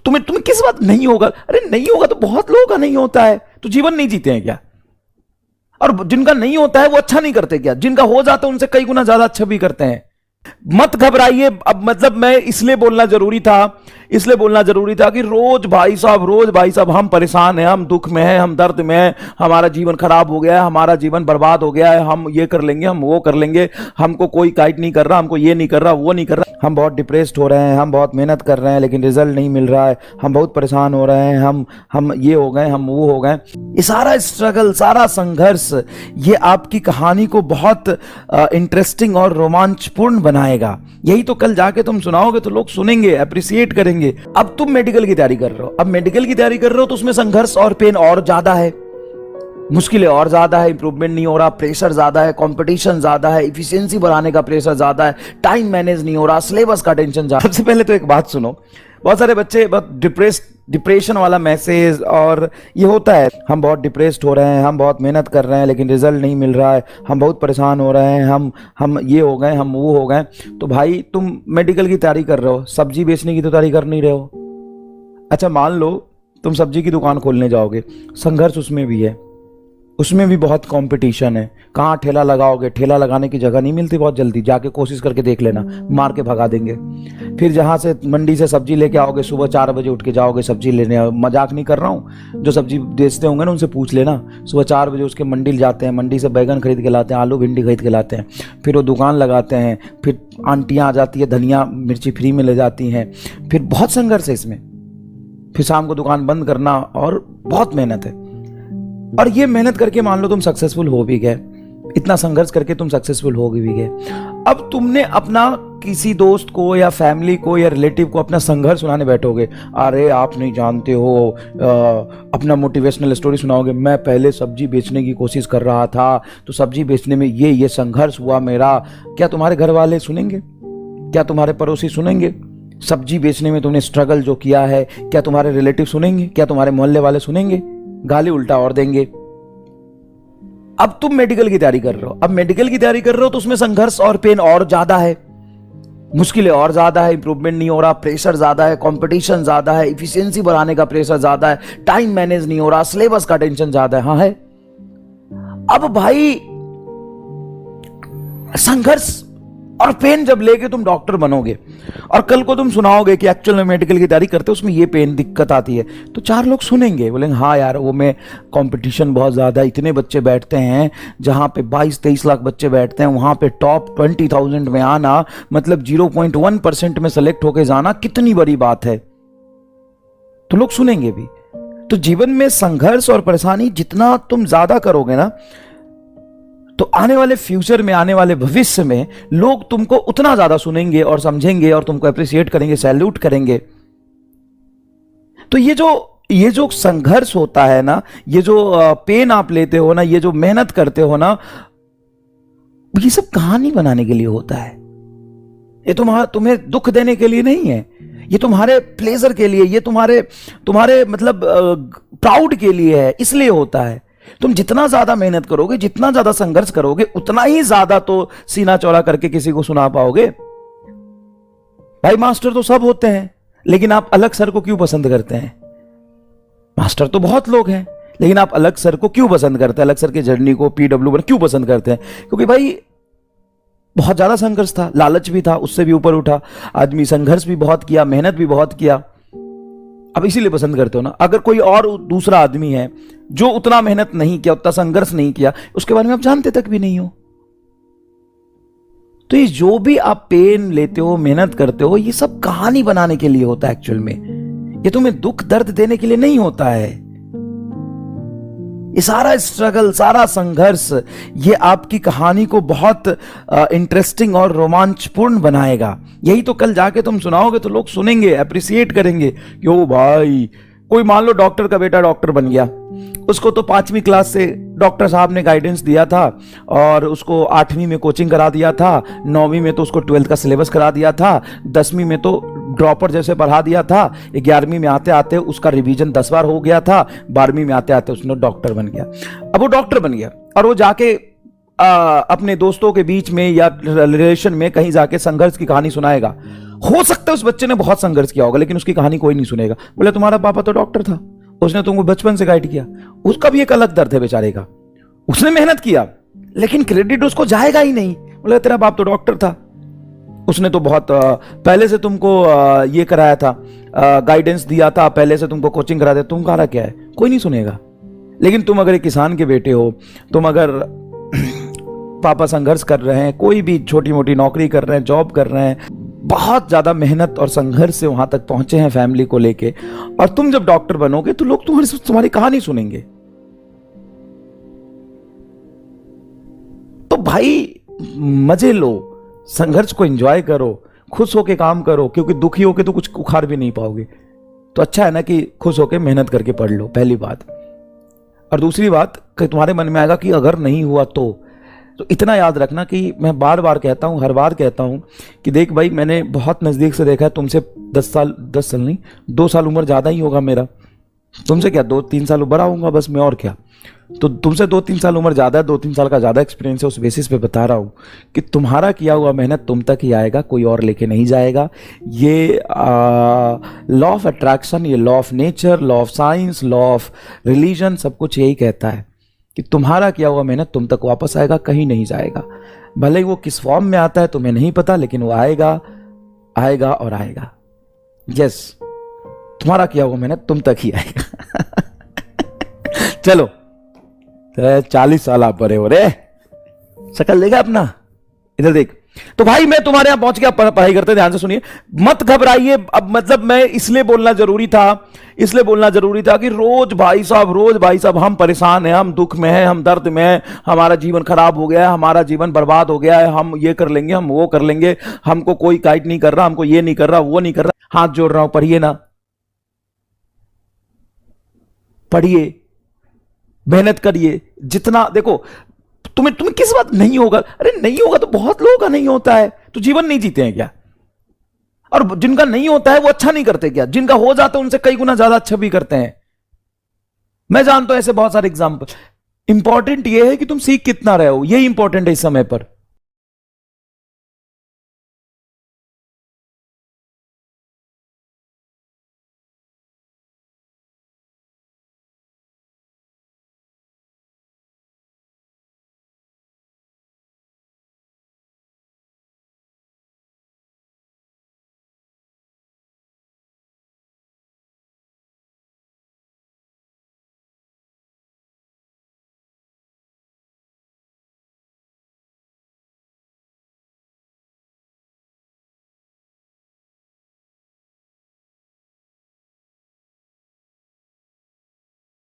तुम्हें तुम्हें किस बात नहीं होगा? अरे नहीं होगा तो बहुत लोगों का नहीं होता है, तो जीवन नहीं जीते हैं क्या? और जिनका नहीं होता है वो अच्छा नहीं करते क्या? जिनका हो जाता है उनसे कई गुना ज्यादा अच्छा भी करते हैं। मत घबराइए। अब मतलब मैं इसलिए बोलना जरूरी था कि रोज भाई साहब हम परेशान हैं, हम दुख में हैं, हम दर्द में हैं, हमारा जीवन खराब हो गया है, हमारा जीवन बर्बाद हो गया है, हम ये कर लेंगे, हम वो कर लेंगे, हमको कोई गाइड नहीं कर रहा, हमको ये नहीं कर रहा, वो नहीं कर रहा, हम बहुत डिप्रेस्ड हो रहे हैं, हम बहुत मेहनत कर रहे हैं लेकिन रिजल्ट नहीं मिल रहा है, हम बहुत परेशान हो रहे हैं, हम ये हो गए, हम वो हो गए। ये सारा स्ट्रगल, सारा संघर्ष ये आपकी कहानी को बहुत इंटरेस्टिंग और रोमांचपूर्ण बनाएगा। यही तो कल जाके तुम सुनाओगे तो लोग सुनेंगे, अप्रिसिएट करेंगे। अब तुम मेडिकल की तैयारी कर रहे हो, तो उसमें संघर्ष और पेन और ज्यादा है, मुश्किलें और ज्यादा है, इंप्रूवमेंट नहीं हो रहा, प्रेशर ज्यादा है, कंपटीशन ज्यादा है, इफिशिएंसी बढ़ाने का प्रेशर ज्यादा है, टाइम मैनेज नहीं हो रहा, सिलेबस का टेंशन ज्यादा। सबसे पहले तो एक बात सुनो, बहुत सारे बच्चे बहुत डिप्रेशन वाला मैसेज और ये होता है, हम बहुत डिप्रेस्ड हो रहे हैं, हम बहुत मेहनत कर रहे हैं लेकिन रिजल्ट नहीं मिल रहा है, हम बहुत परेशान हो रहे हैं, हम ये हो गए, हम वो हो गए। तो भाई तुम मेडिकल की तैयारी कर रहे हो, सब्जी बेचने की तो तैयारी कर नहीं रहे हो। अच्छा मान लो तुम सब्जी की दुकान खोलने जाओगे, संघर्ष उसमें भी है, उसमें भी बहुत कंपटीशन है। कहाँ ठेला लगाओगे, ठेला लगाने की जगह नहीं मिलती बहुत जल्दी, जाके कोशिश करके देख लेना, मार के भगा देंगे। फिर जहाँ से मंडी से सब्जी लेके आओगे, सुबह 4 बजे उठ के जाओगे सब्जी लेने, मजाक नहीं कर रहा हूँ, जो सब्जी बेचते होंगे ना उनसे पूछ लेना, सुबह 4 बजे उसके मंडी जाते हैं, मंडी से बैगन खरीद के लाते हैं, आलू भिंडी खरीद के लाते हैं, फिर वो दुकान लगाते हैं, फिर आंटियाँ आ जाती है, धनिया मिर्ची फ्री में ले जाती हैं, फिर बहुत संघर्ष है इसमें, फिर शाम को दुकान बंद करना और बहुत मेहनत है। और ये मेहनत करके मान लो तुम सक्सेसफुल हो भी गए, इतना संघर्ष करके तुम सक्सेसफुल हो भी गए, अब तुमने अपना किसी दोस्त को या फैमिली को या रिलेटिव को अपना संघर्ष सुनाने बैठोगे, अरे आप नहीं जानते हो, अपना मोटिवेशनल स्टोरी सुनाओगे, मैं पहले सब्जी बेचने की कोशिश कर रहा था तो सब्जी बेचने में ये संघर्ष हुआ मेरा। क्या तुम्हारे घर वाले सुनेंगे? क्या तुम्हारे पड़ोसी सुनेंगे? सब्जी बेचने में तुमने स्ट्रगल जो किया है, क्या तुम्हारे रिलेटिव सुनेंगे? क्या तुम्हारे मोहल्ले वाले सुनेंगे? गाली उल्टा और देंगे। अब तुम मेडिकल की तैयारी कर रहे हो, तो उसमें संघर्ष और पेन और ज्यादा है, मुश्किलें और ज्यादा है, इंप्रूवमेंट नहीं हो रहा, प्रेशर ज्यादा है, कंपटीशन ज्यादा है, इफिशिएंसी बढ़ाने का प्रेशर ज्यादा है, टाइम मैनेज नहीं हो रहा, सिलेबस का टेंशन ज्यादा है। हाँ है। अब भाई संघर्ष और पेन जब लेके तुम डॉक्टर बनोगे और कल को तुम सुनाओगे कि एक्चुअल में मेडिकल की तैयारी करते हो उसमें ये पेन दिक्कत आती है, तो 4 लोग सुनेंगे, बोलेंगे हाँ यार वो में कंपटीशन बहुत ज़्यादा, इतने बच्चे बैठते हैं, जहाँ पे 22-23 लाख बच्चे बैठते हैं वहाँ पे टॉप 20,000 में आना, मतलब 0.1% में सेलेक्ट होके जाना कितनी बड़ी बात है, तो लोग सुनेंगे भी। तो जीवन में संघर्ष और परेशानी जितना तुम ज़्यादा करोगे ना, तो आने वाले फ्यूचर में, आने वाले भविष्य में लोग तुमको उतना ज्यादा सुनेंगे और समझेंगे और तुमको अप्रिशिएट करेंगे, सैल्यूट करेंगे। तो ये जो संघर्ष होता है ना, ये जो पेन आप लेते हो ना, ये जो मेहनत करते हो ना, ये सब कहानी बनाने के लिए होता है। ये तुम्हें दुख देने के लिए नहीं है, ये तुम्हारे प्लेजर के लिए, ये तुम्हारे मतलब प्राउड के लिए है, इसलिए होता है। तुम जितना ज्यादा मेहनत करोगे, जितना ज्यादा संघर्ष करोगे, उतना ही ज्यादा तो सीना चौड़ा करके किसी को सुना पाओगे। भाई मास्टर तो सब होते हैं, लेकिन आप अलग सर को क्यों पसंद करते हैं? मास्टर तो बहुत लोग हैं, लेकिन आप अलग सर को क्यों पसंद करते हैं? अलग सर के जर्नी को, PW क्यों पसंद करते हैं? क्योंकि भाई बहुत ज्यादा संघर्ष था, लालच भी था, उससे भी ऊपर उठा आदमी, संघर्ष भी बहुत किया, मेहनत भी बहुत किया, अब इसीलिए पसंद करते हो ना। अगर कोई और दूसरा आदमी है जो उतना मेहनत नहीं किया, उतना संघर्ष नहीं किया, उसके बारे में आप जानते तक भी नहीं हो। तो ये जो भी आप पेन लेते हो, मेहनत करते हो, ये सब कहानी बनाने के लिए होता है एक्चुअल में। ये तुम्हें दुख दर्द देने के लिए नहीं होता है। ये सारा स्ट्रगल, सारा संघर्ष ये आपकी कहानी को बहुत इंटरेस्टिंग और रोमांचपूर्ण बनाएगा। यही तो कल जाके तुम सुनाओगे तो लोग सुनेंगे, अप्रिसिएट करेंगे कि ओ भाई, कोई मान लो डॉक्टर का बेटा डॉक्टर बन गया, उसको तो 5वीं क्लास से डॉक्टर साहब ने गाइडेंस दिया था और उसको 8वीं में कोचिंग करा दिया था, 9वीं में तो उसको 12th का सिलेबस करा दिया था, 10वीं में तो ड्रॉपर जैसे पढ़ा दिया था, 11वीं में आते आते उसका रिवीजन 10 बार हो गया था, 12वीं में आते आते उसने डॉक्टर बन गया। अब वो डॉक्टर बन गया और वो जाके अपने दोस्तों के बीच में या रिलेशन में कहीं जाके संघर्ष की कहानी सुनाएगा, हो सकता है उस बच्चे ने बहुत संघर्ष किया होगा, लेकिन उसकी कहानी कोई नहीं सुनेगा। बोले तुम्हारा पापा तो डॉक्टर था, उसने तुमको बचपन से गाइड किया। उसका भी एक अलग दर्द है बेचारे का, उसने मेहनत किया, लेकिन क्रेडिट उसको जाएगा ही नहीं। बोले तेरा बाप तो डॉक्टर था, उसने तो बहुत पहले से तुमको ये कराया था, गाइडेंस दिया था, पहले से तुमको कोचिंग करा दिया, तुम कहा क्या है, कोई नहीं सुनेगा। लेकिन तुम अगर एक किसान के बेटे हो, तुम अगर पापा संघर्ष कर रहे हैं, कोई भी छोटी मोटी नौकरी कर रहे हैं, जॉब कर रहे हैं, बहुत ज्यादा मेहनत और संघर्ष से वहां तक पहुंचे हैं फैमिली को लेके, और तुम जब डॉक्टर बनोगे तो लोग तुम्हारी कहानी सुनेंगे। तो भाई मजे लो, संघर्ष को एंजॉय करो, खुश होके काम करो, क्योंकि दुखी होके तो कुछ उखाड़ भी नहीं पाओगे। तो अच्छा है ना कि खुश होके मेहनत करके पढ़ लो, पहली बात। और दूसरी बात कि तुम्हारे मन में आएगा कि अगर नहीं हुआ तो इतना याद रखना कि मैं बार बार कहता हूं, हर बार कहता हूं कि देख भाई, मैंने बहुत नज़दीक से देखा है, तुमसे 10 साल नहीं, 2 साल उम्र ज़्यादा ही होगा मेरा, तुमसे क्या 2-3 साल बड़ा होऊंगा बस मैं, और क्या। तो तुमसे 2-3 साल उम्र ज़्यादा है, 2-3 साल का ज़्यादा एक्सपीरियंस है, उस बेसिस पे बता रहा हूँ कि तुम्हारा किया हुआ मेहनत तुम तक ही आएगा, कोई और लेके नहीं जाएगा। ये लॉ ऑफ अट्रैक्शन, ये law of nature, law of science, law of religion, सब कुछ यही कहता है कि तुम्हारा किया हुआ मेहनत तुम तक वापस आएगा, कहीं नहीं जाएगा। भले ही वो किस फॉर्म में आता है तुम्हें नहीं पता, लेकिन वो आएगा, आएगा और आएगा। यस, तुम्हारा किया हुआ मेहनत तुम तक ही आएगा। चलो, 40 साल आप बड़े हो रे, शकल देगा अपना, इधर देख। तो भाई मैं तुम्हारे यहां पहुंच गया, पढ़ाई करते, ध्यान से सुनिए, मत घबराइए। अब मतलब मैं इसलिए बोलना जरूरी था कि रोज भाई साहब हम परेशान हैं, हम दुख में हैं, हम दर्द में हैं, हमारा जीवन खराब हो गया है, हमारा जीवन बर्बाद हो गया है, हम ये कर लेंगे, हम वो कर लेंगे, हमको कोई गाइड नहीं कर रहा, हमको ये नहीं कर रहा, वो नहीं कर रहा। हाथ जोड़ रहा हूं, पढ़िए ना, पढ़िए, मेहनत करिए जितना। देखो तुम्हें किस बात नहीं होगा, अरे नहीं होगा तो बहुत लोगों का नहीं होता है, तो जीवन नहीं जीते हैं क्या? और जिनका नहीं होता है वो अच्छा नहीं करते क्या? जिनका हो जाता है उनसे कई गुना ज्यादा अच्छा भी करते हैं। मैं जानता हूं ऐसे बहुत सारे एग्जाम्पल। इंपॉर्टेंट ये है कि तुम सीख कितना रहे हो, यही इंपॉर्टेंट है इस समय पर।